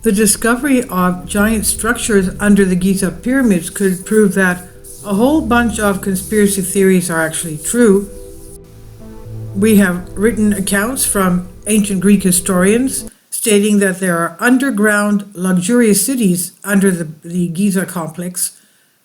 The discovery of giant structures under the Giza pyramids could prove that a whole bunch of conspiracy theories are actually true. We have written accounts from ancient Greek historians stating that there are underground luxurious cities under the Giza complex,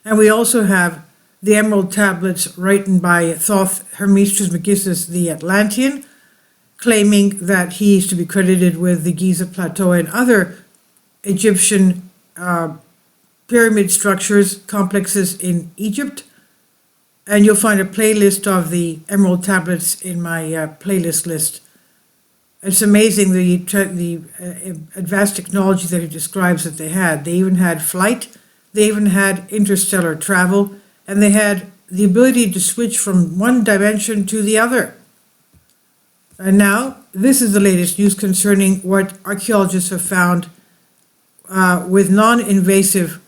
and we also have the emerald tablets written by Thoth Hermes Trismegistus the Atlantean, claiming that he is to be credited with the Giza Plateau and other Egyptian pyramid structures, complexes in Egypt. And you'll find a playlist of the emerald tablets in my playlist list. It's amazing the advanced technology that he describes that they had. They even had flight, they even had interstellar travel, and they had the ability to switch from one dimension to the other. And now, this is the latest news concerning what archaeologists have found with non-invasive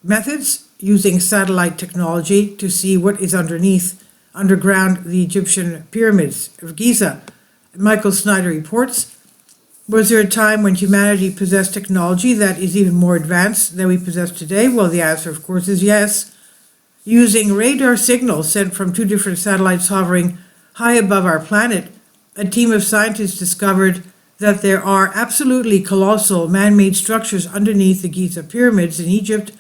methods using satellite technology to see what is underground the Egyptian pyramids of Giza. Michael Snyder reports, was there a time when humanity possessed technology that is even more advanced than we possess today? Well, the answer, of course, is yes. Using radar signals sent from two different satellites hovering high above our planet, a team of scientists discovered that there are absolutely colossal man-made structures underneath the Giza pyramids in Egypt.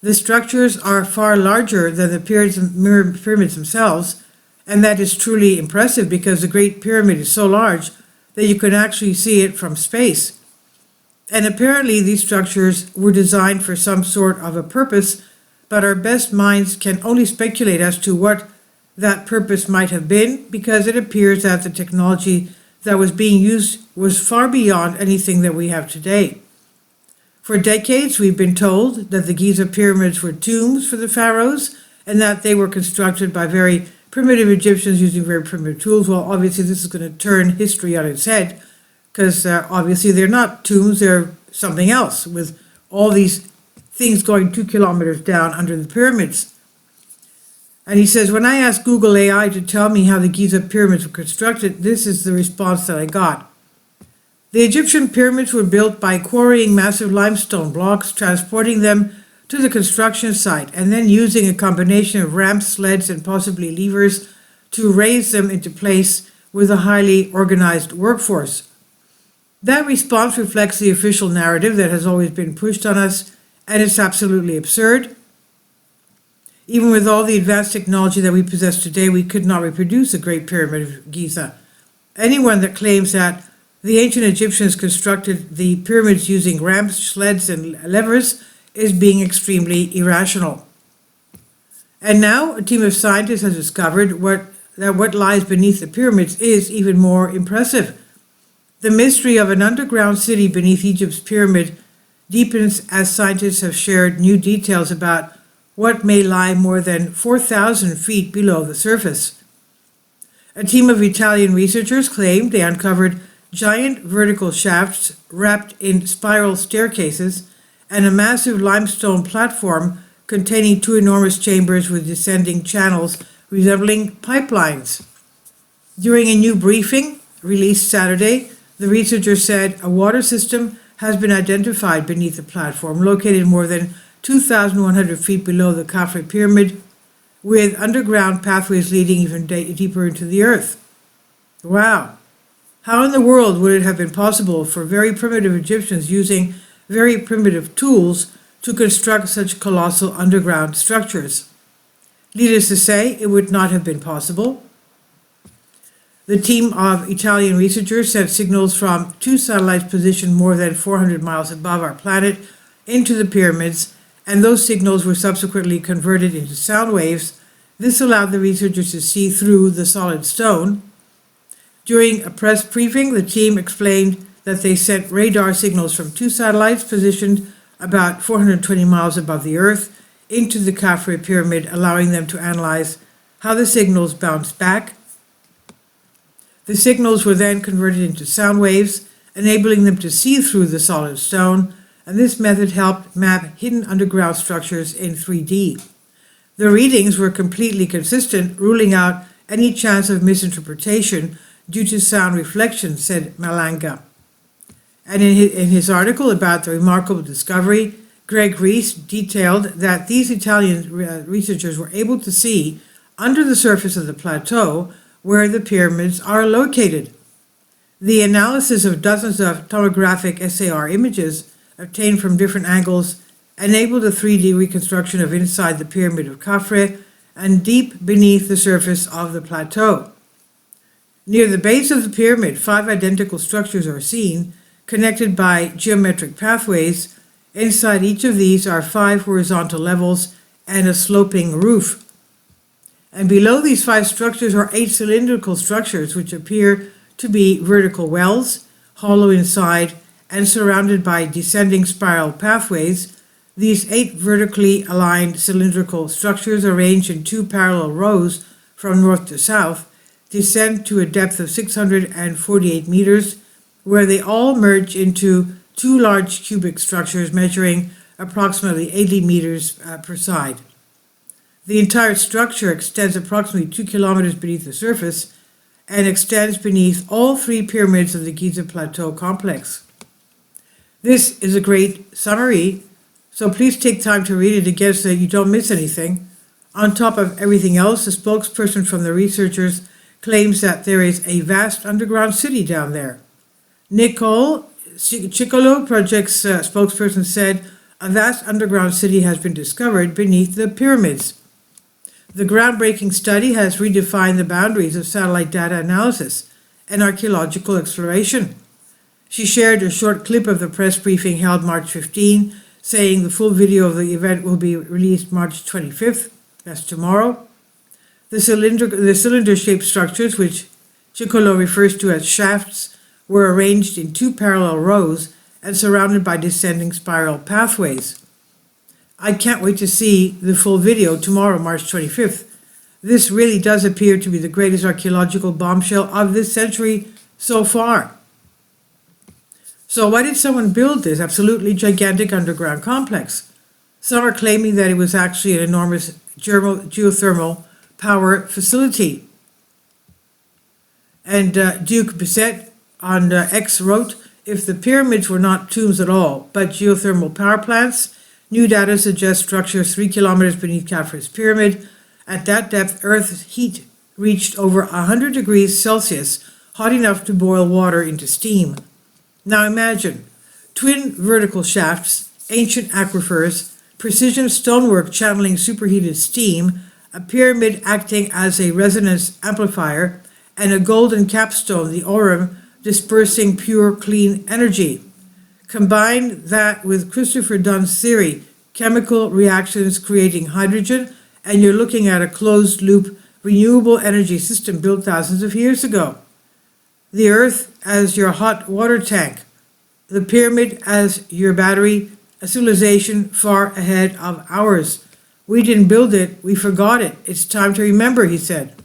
The structures are far larger than the pyramids themselves, and that is truly impressive because the Great Pyramid is so large that you can actually see it from space. And apparently these structures were designed for some sort of a purpose, but our best minds can only speculate as to what that purpose might have been, because it appears that the technology that was being used was far beyond anything that we have today. For decades, we've been told that the Giza pyramids were tombs for the pharaohs and that they were constructed by very primitive Egyptians using very primitive tools. Well, obviously, this is going to turn history on its head because obviously they're not tombs, they're something else with all these things going 2 kilometers down under the pyramids. And he says, when I asked Google AI to tell me how the Giza pyramids were constructed, this is the response that I got. The Egyptian pyramids were built by quarrying massive limestone blocks, transporting them to the construction site, and then using a combination of ramps, sleds, and possibly levers to raise them into place with a highly organized workforce. That response reflects the official narrative that has always been pushed on us, and it's absolutely absurd. Even with all the advanced technology that we possess today, we could not reproduce the Great Pyramid of Giza. Anyone that claims that the ancient Egyptians constructed the pyramids using ramps, sleds, and levers is being extremely irrational. And now, a team of scientists has discovered that what lies beneath the pyramids is even more impressive. The mystery of an underground city beneath Egypt's pyramid deepens as scientists have shared new details about what may lie more than 4,000 feet below the surface. A team of Italian researchers claimed they uncovered giant vertical shafts wrapped in spiral staircases and a massive limestone platform containing two enormous chambers with descending channels resembling pipelines. During a new briefing released Saturday, the researchers said a water system has been identified beneath the platform, located more than 2,100 feet below the Khafre pyramid, with underground pathways leading even deeper into the earth. Wow! How in the world would it have been possible for very primitive Egyptians using very primitive tools to construct such colossal underground structures? Needless to say, it would not have been possible. The team of Italian researchers sent signals from two satellites positioned more than 400 miles above our planet into the pyramids, and those signals were subsequently converted into sound waves. This allowed the researchers to see through the solid stone. During a press briefing, the team explained that they sent radar signals from two satellites positioned about 420 miles above the Earth into the Khafre pyramid, allowing them to analyze how the signals bounced back. The signals were then converted into sound waves, enabling them to see through the solid stone, and this method helped map hidden underground structures in 3D. The readings were completely consistent, ruling out any chance of misinterpretation due to sound reflection, said Malanga. And in his article about the remarkable discovery, Greg Reese detailed that these Italian researchers were able to see under the surface of the plateau where the pyramids are located. The analysis of dozens of tomographic SAR images obtained from different angles enabled a 3D reconstruction of inside the pyramid of Khafre and deep beneath the surface of the plateau. Near the base of the pyramid, 5 identical structures are seen, connected by geometric pathways. Inside each of these are 5 horizontal levels and a sloping roof. And below these 5 structures are 8 cylindrical structures which appear to be vertical wells, hollow inside and surrounded by descending spiral pathways. These 8 vertically aligned cylindrical structures, arranged in 2 parallel rows from north to south, descend to a depth of 648 meters, where they all merge into 2 large cubic structures measuring approximately 80 meters per side. The entire structure extends approximately 2 kilometers beneath the surface and extends beneath all 3 pyramids of the Giza Plateau complex. This is a great summary, so please take time to read it again so that you don't miss anything. On top of everything else, the spokesperson from the researchers claims that there is a vast underground city down there. Nicole Ciccolo, project's spokesperson, said a vast underground city has been discovered beneath the pyramids. The groundbreaking study has redefined the boundaries of satellite data analysis and archaeological exploration. She shared a short clip of the press briefing held March 15, saying the full video of the event will be released March 25th, that's tomorrow. The cylinder-shaped structures, which Ciccolo refers to as shafts, were arranged in 2 parallel rows and surrounded by descending spiral pathways. I can't wait to see the full video tomorrow, March 25th. This really does appear to be the greatest archaeological bombshell of this century so far. So why did someone build this absolutely gigantic underground complex? Some are claiming that it was actually an enormous geothermal power facility. And Duke Bissett on X wrote, if the pyramids were not tombs at all, but geothermal power plants, new data suggests structures 3 kilometers beneath Khafre's pyramid. At that depth, Earth's heat reached over 100 degrees Celsius, hot enough to boil water into steam. Now imagine, twin vertical shafts, ancient aquifers, precision stonework channeling superheated steam, a pyramid acting as a resonance amplifier, and a golden capstone, the Aurum, dispersing pure, clean energy. Combine that with Christopher Dunn's theory, chemical reactions creating hydrogen, and you're looking at a closed-loop, renewable energy system built thousands of years ago. The Earth as your hot water tank, the pyramid as your battery, a civilization far ahead of ours. We didn't build it, we forgot it. It's time to remember, he said.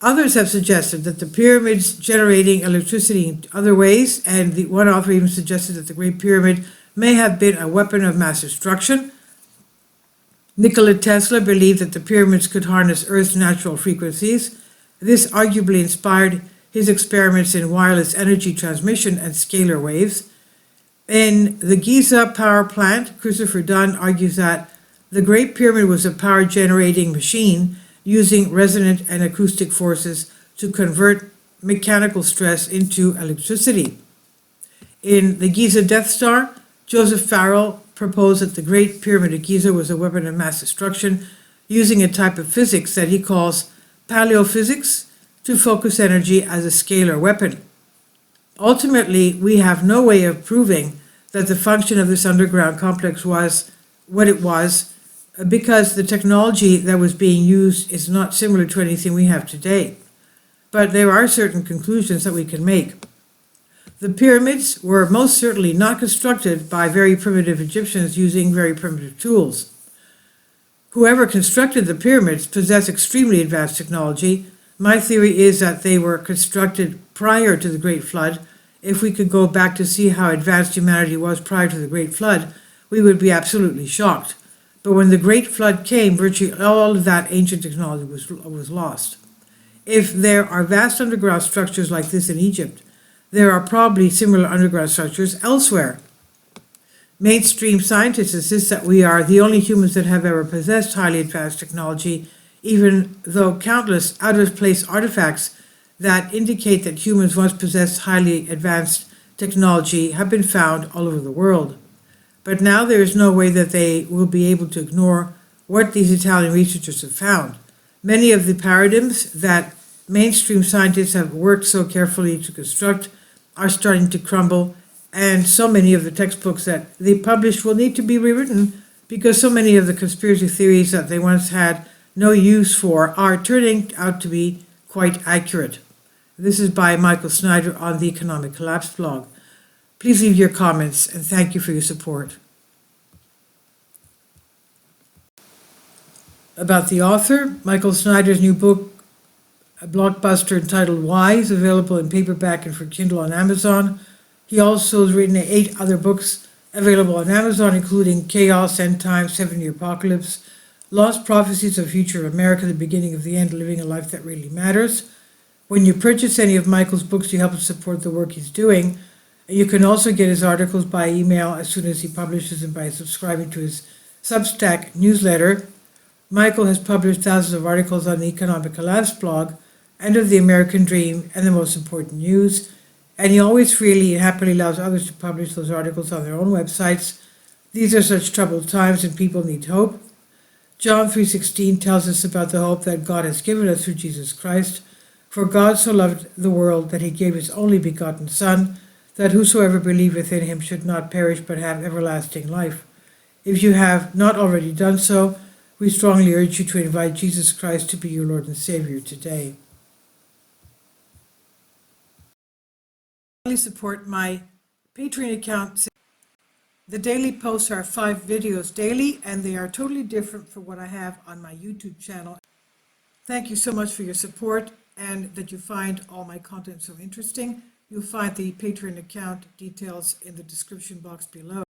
Others have suggested that the pyramids generating electricity in other ways, and one author even suggested that the Great Pyramid may have been a weapon of mass destruction. Nikola Tesla believed that the pyramids could harness Earth's natural frequencies. This arguably inspired his experiments in wireless energy transmission and scalar waves. In the Giza power plant, Christopher Dunn argues that the Great Pyramid was a power-generating machine using resonant and acoustic forces to convert mechanical stress into electricity. In the Giza Death Star, Joseph Farrell proposed that the Great Pyramid of Giza was a weapon of mass destruction using a type of physics that he calls paleophysics to focus energy as a scalar weapon. Ultimately, we have no way of proving that the function of this underground complex was what it was, because the technology that was being used is not similar to anything we have today. But there are certain conclusions that we can make. The pyramids were most certainly not constructed by very primitive Egyptians using very primitive tools. Whoever constructed the pyramids possessed extremely advanced technology. My theory is that they were constructed prior to the Great Flood. If we could go back to see how advanced humanity was prior to the Great Flood, we would be absolutely shocked. But when the Great Flood came, virtually all of that ancient technology was lost. If there are vast underground structures like this in Egypt, there are probably similar underground structures elsewhere. Mainstream scientists insist that we are the only humans that have ever possessed highly advanced technology, even though countless out-of-place artifacts that indicate that humans once possessed highly advanced technology have been found all over the world. But now there is no way that they will be able to ignore what these Italian researchers have found. Many of the paradigms that mainstream scientists have worked so carefully to construct are starting to crumble, and so many of the textbooks that they published will need to be rewritten because so many of the conspiracy theories that they once had no use for are turning out to be quite accurate. This is by Michael Snyder on the Economic Collapse blog. Please leave your comments, and thank you for your support. About the author, Michael Snyder's new book, a blockbuster entitled Why, is available in paperback and for Kindle on Amazon. He also has written 8 other books available on Amazon, including Chaos, End Times, 7-Year Apocalypse, Lost Prophecies of Future of America, The Beginning of the End, Living a Life That Really Matters. When you purchase any of Michael's books, you help to support the work he's doing. You can also get his articles by email as soon as he publishes them by subscribing to his Substack newsletter. Michael has published thousands of articles on the Economic Collapse blog, End of the American Dream, and the Most Important News, and he always freely and happily allows others to publish those articles on their own websites. These are such troubled times and people need hope. John 3:16 tells us about the hope that God has given us through Jesus Christ. For God so loved the world that he gave his only begotten Son, that whosoever believeth in him should not perish but have everlasting life. If you have not already done so, we strongly urge you to invite Jesus Christ to be your Lord and Savior today. Please support my Patreon account. The daily posts are 5 videos daily, and they are totally different from what I have on my YouTube channel. Thank you so much for your support and that you find all my content so interesting. You'll find the Patreon account details in the description box below.